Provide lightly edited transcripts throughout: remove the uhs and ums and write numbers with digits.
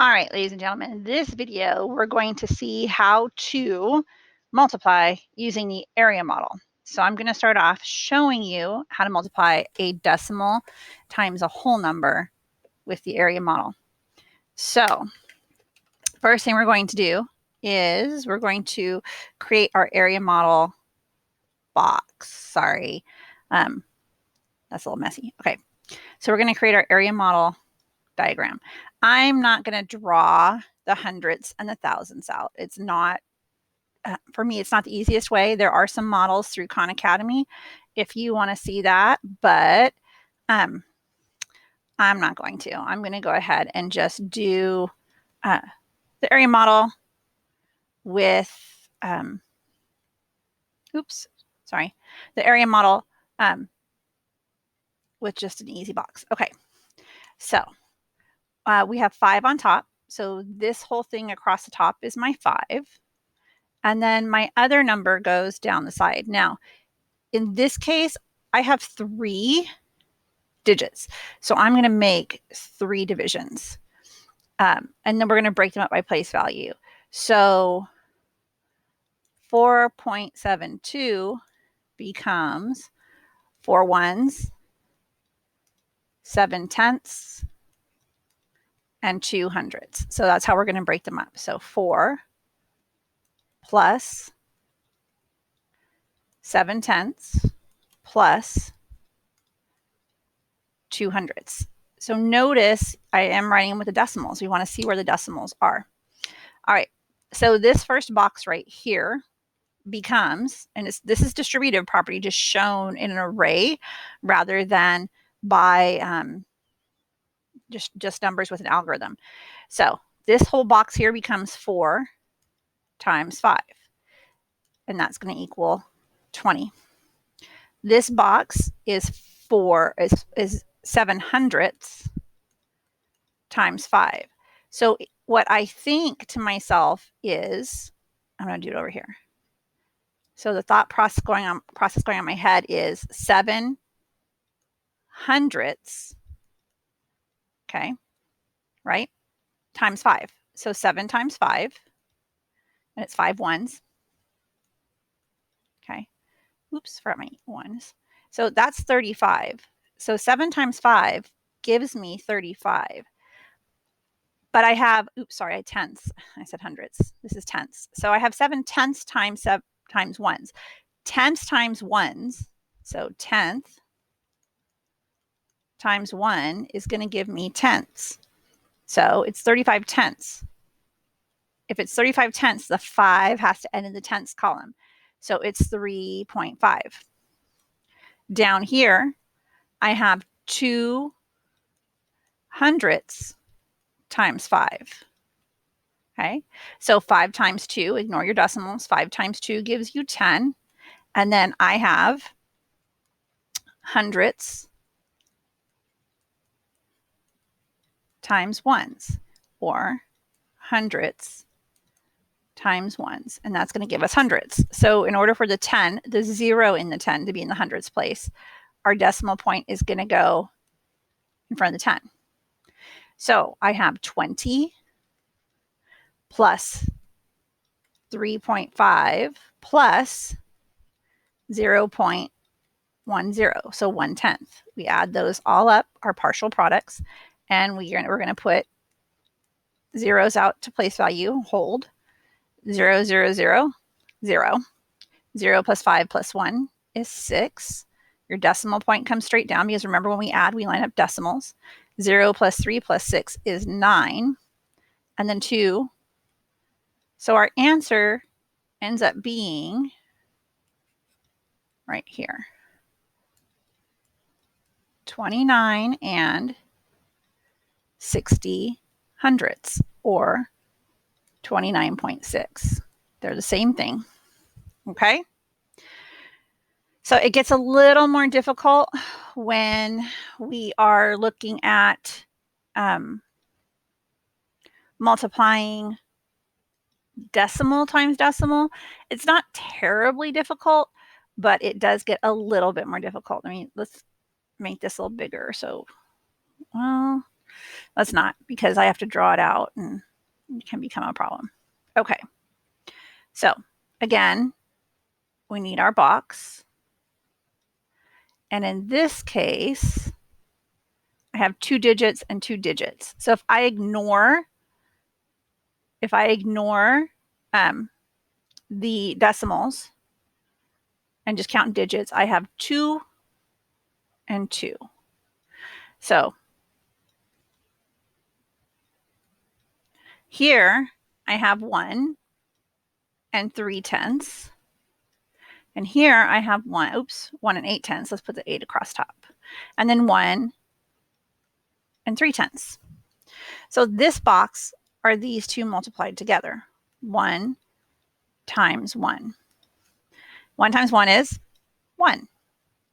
All right, ladies and gentlemen, in this video, we're going to see how to multiply using the area model. So I'm going to start off showing you how to multiply a decimal times a whole number with the area model. So first thing we're going to do is we're going to create our area model box. Sorry, that's a little messy. Okay, so we're going to create our area model diagram. I'm not going to draw the hundreds and the thousands out. It's not, for me, it's not the easiest way. There are some models through Khan Academy if you want to see that, but I'm not going to. I'm going to go ahead and just do the area model with, the area model with just an easy box. Okay, so we have 5 on top. So this whole thing across the top is my 5. And then my other number goes down the side. Now, in this case, I have 3 digits. So I'm going to make 3 divisions. And then we're going to break them up by place value. So 4.72 becomes 4 ones, 7 tenths, and 2 hundredths. So that's how we're going to break them up. So 4 plus 7 tenths plus 2 hundredths. So notice I am writing them with the decimals. We want to see where the decimals are. All right, so this first box right here becomes, and this is distributive property just shown in an array rather than by just numbers with an algorithm. So this whole box here becomes 4 times 5, and that's going to equal 20. This box is 7 hundredths times 5. So what I think to myself is, I'm going to do it over here. So the thought process going on in my head is 7 hundredths, okay, right, times 5. So 7 times 5, and it's 5 ones. Okay, oops, forgot my ones. So that's 35. So 7 times 5 gives me 35. But I have, oops, sorry, I tenths. I said hundredths. This is tenths. So I have 7 tenths times ones. Tenths times ones, so tenth times 1 is going to give me tenths. So it's 35 tenths. If it's 35 tenths, the 5 has to end in the tenths column. So it's 3.5. Down here, I have 2 hundredths times 5. Okay, so 5 times 2, ignore your decimals, 5 times 2 gives you 10. And then I have hundredths times ones, or hundredths times ones, and that's going to give us hundredths. So in order for the 10, the 0 in the 10 to be in the hundredths place, our decimal point is going to go in front of the 10. So I have 20 plus 3.5 plus 0.10, so 1/10. We add those all up, our partial products, and we're going to put zeros out to place value, hold, 0, 0, 0, 0. 0 plus 5 plus 1 is 6. Your decimal point comes straight down because remember when we add, we line up decimals. 0 plus 3 plus 6 is 9. And then 2. So our answer ends up being right here. 29 and 60 hundredths, or 29.6. They're the same thing. Okay? So it gets a little more difficult when we are looking at multiplying decimal times decimal. It's not terribly difficult, but it does get a little bit more difficult. I mean, let's make this a little bigger. So, well, let's not, because I have to draw it out and it can become a problem. Okay. So again, we need our box. And in this case, I have 2 digits and 2 digits. So if I ignore the decimals and just count digits, I have 2 and 2. So here I have 1 and 3/10. And here I have 1 and 8/10. Let's put the 8 across top. And then 1 and 3/10. So this box are these two multiplied together. 1 times 1. 1 times 1 is 1.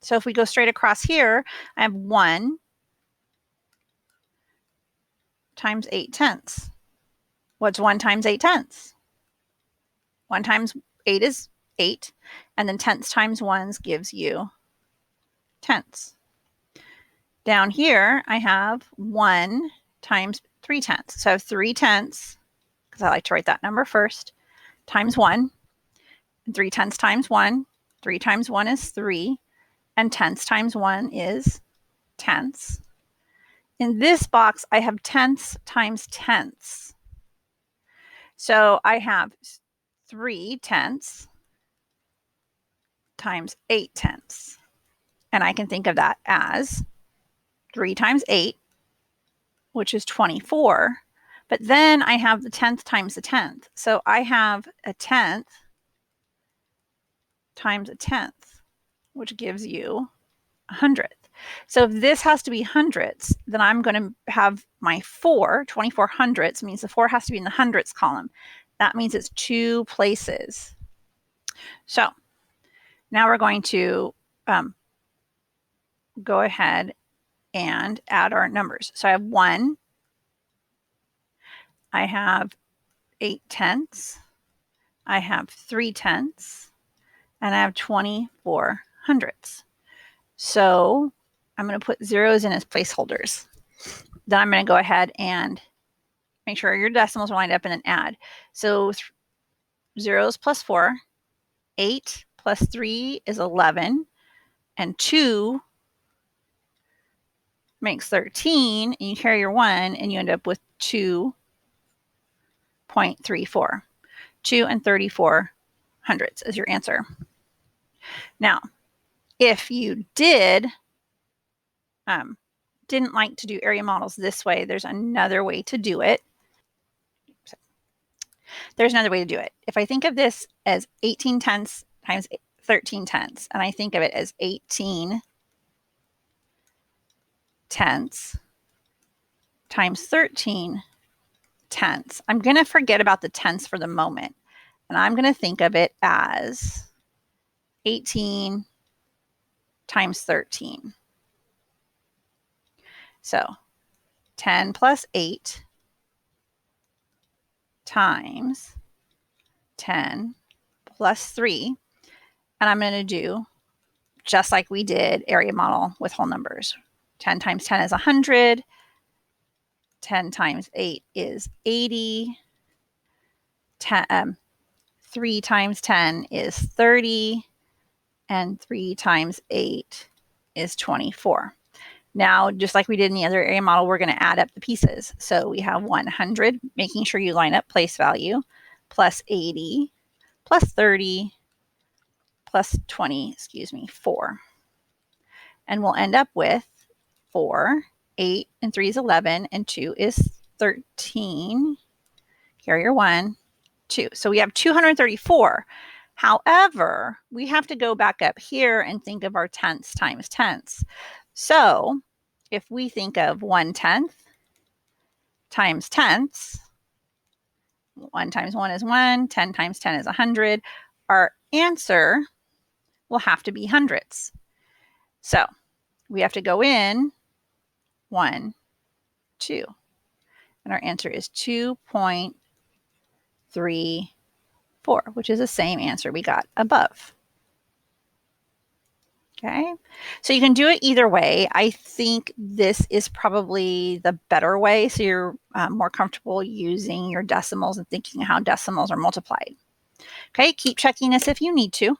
So if we go straight across here, I have 1 times 8/10. What's 1 times 8/10? 1 times 8 is 8, and then tenths times ones gives you tenths. Down here, I have 1 times 3/10. So I have 3/10, because I like to write that number first, times 1, and 3/10 times 1. 3 times 1 is 3, and tenths times 1 is tenths. In this box, I have tenths times tenths. So I have 3/10 times 8/10. And I can think of that as 3 times 8, which is 24. But then I have the 10th times the 10th. So I have a 10th times a 10th, which gives you a 100th. So if this has to be hundredths, then I'm going to have my 24 hundredths, means the 4 has to be in the hundredths column. That means it's 2 places. So now we're going to go ahead and add our numbers. So I have 1, I have 8/10, I have 3/10, and I have 24 hundredths. So I'm going to put zeros in as placeholders. Then I'm going to go ahead and make sure your decimals are lined up and then add. So zeros plus 4, 8 plus 3 is 11, and 2 makes 13, and you carry your 1, and you end up with 2.34. 2 and 34 hundredths is your answer. Now, if you didn't like to do area models this way, there's another way to do it. There's another way to do it. If I think of this as 18/10 times 13/10, and I think of it as 18/10 times 13/10, I'm going to forget about the tenths for the moment, and I'm going to think of it as 18 times 13. So 10 plus 8 times 10 plus 3. And I'm going to do just like we did area model with whole numbers. 10 times 10 is 100. 10 times 8 is 80. 3 times 10 is 30. And 3 times 8 is 24. Now, just like we did in the other area model, we're going to add up the pieces. So we have 100, making sure you line up place value, plus 80, plus 30, plus 4. And we'll end up with 4, 8, and 3 is 11, and 2 is 13. Carry your 1, 2. So we have 234. However, we have to go back up here and think of our tenths times tenths. So if we think of 1/10 times tenths, 1 times 1 is 1, 10 times 10 is 100, our answer will have to be hundredths. So we have to go in 1, 2, and our answer is 2.34, which is the same answer we got above. Okay, so you can do it either way. I think this is probably the better way, so you're more comfortable using your decimals and thinking how decimals are multiplied. Okay, keep checking this if you need to.